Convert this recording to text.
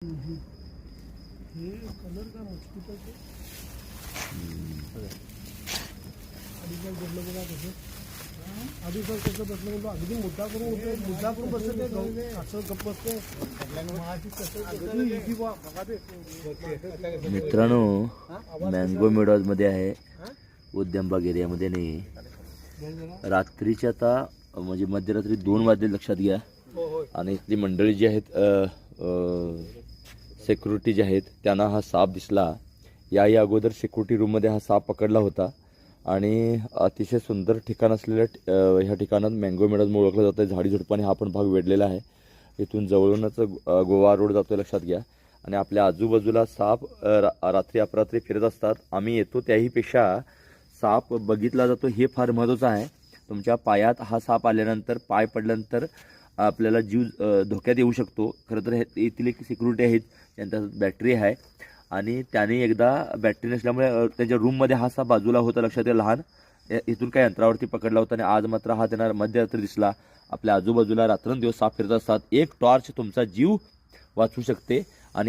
हे कलर का हॉस्पिटलचे बसलं बघा कसं आधी सर कसं बसलं म्हणतो अगदी मुद्दा करून बसलं ते असं गप्प बसते. मित्रांनो, मँगो मेडॉज मध्ये आहे, उद्यमबाग एरियामध्ये नाही. रात्रीच्या आता म्हणजे मध्यरात्री 2 वाजले लक्षात घ्या. आणि इथली मंडळी जी आहेत, सिक्युरिटी जे आहेत, त्यांना हा साप दिसला. या अगोदर सिक्युरिटी रूममध्ये हा साप पकडला होता आणि अतिशय सुंदर ठिकाण असलेल्या ह्या ठिकाणात मँगो मेडॉज ओळखलं जातं. झाडी झुडपाने हा पण भाग वेढलेला आहे. इथून जवळूनच गोवा रोड जातो लक्षात घ्या. आणि आपल्या आजूबाजूला साप रात्री अपरात्री फिरत असतात. आम्ही येतो त्याहीपेक्षा साप बघितला जातो हे फार महत्त्वाचं आहे. तुमच्या पायात हा साप आल्यानंतर, पाय पडल्यानंतर आपल्याला जीव धोक्यात येऊ शकतो. खरं तर येथील एक सिक्युरिटी आहेत, त्यांच्या बॅटरी आहे आणि त्याने एकदा बॅटरी नसल्यामुळे त्यांच्या रूममध्ये हा साप बाजूला होता लक्षात घ्या. लहान इथून काही अंतरावरती पकडला होता आणि आज मात्र हा त्यांना मध्यरात्री दिसला. आपल्या आजूबाजूला रात्रंदिवस साप फिरत असतात. एक टॉर्च तुमचा जीव वाचू शकते.